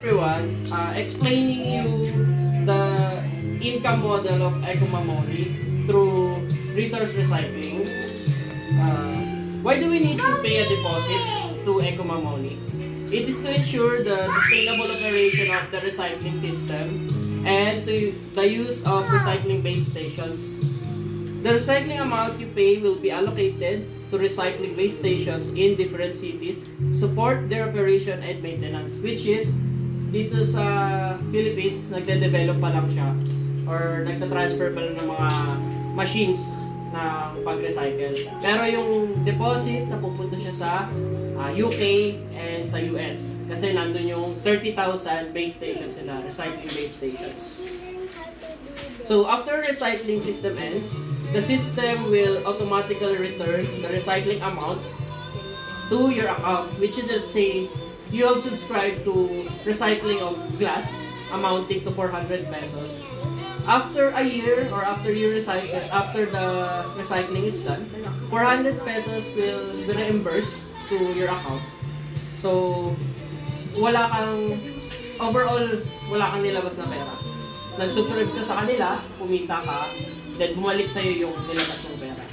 Everyone, explaining you the income model of Ecomamoni through resource recycling. Why do we need to pay a deposit to Ecomamoni? It is to ensure the sustainable operation of the recycling system and to the use of recycling base stations. The recycling amount you pay will be allocated to recycling base stations in different cities, support their operation and maintenance, which is dito sa Philippines, nagde-develop pa lang siya or nagta-transfer pa lang ng mga machines na pag-recycle. Pero yung deposit, napupunta siya sa UK and sa US. Kasi nandun yung 30,000 base stations sila, recycling base stations. So after recycling system ends, the system will automatically return the recycling amount to your account, which is, let's say, you have subscribed to recycling of glass amounting to 400 pesos. After a year or after the recycling is done, 400 pesos will be reimbursed to your account. So, overall, wala kang nilabas na pera. Nag-subscribe ka sa kanila, kumita ka, then bumalik sa'yo yung nilabas ng pera.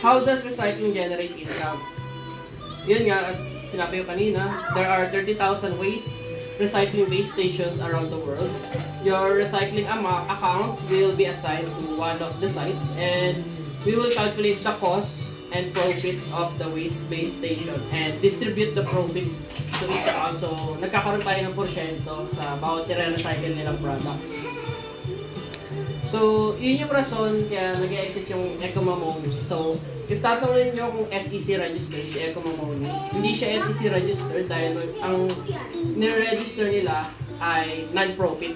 How does recycling generate income? Yun nga, as sinabi ko kanina, there are 30,000 waste recycling base stations around the world. Your recycling account will be assigned to one of the sites and we will calculate the cost and profit of the waste base station and distribute the profit to each account. So, nagkakaroon tayo ng porsyento sa bawat nire-recycle nilang products. So, yun yung rason kaya nag-exist yung Ecomamoni. So, if tatanungin nyo kung SEC registered si Ecomamoni, hindi siya SEC registered dahil ang nire-register nila ay non-profit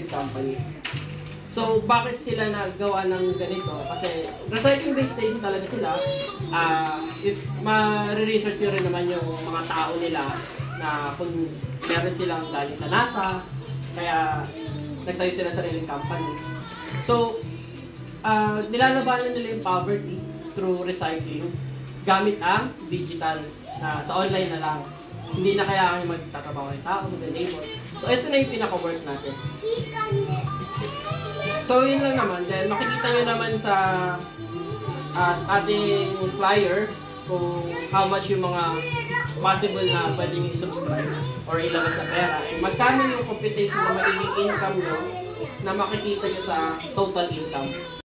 company. So, bakit sila nagawa ng ganito? Kasi recycling base station talaga sila. If ma-research nyo rin naman yung mga tao nila na kung meron silang galing sa NASA, kaya nagtayo sila sa sariling company. So, nilalabanan nila yung poverty through recycling gamit ang digital sa online na lang. Hindi na kailangan magtatrabaho ng tao, mag-labor. So, ito na yung pinaka-work natin. So, yun lang naman. Then, makikita nyo naman sa ating flyer kung how much yung mga possible na pwede nyo i-subscribe or ilabas na pera. And magkano yung computation na magiging income nyo na makikita nyo sa total income.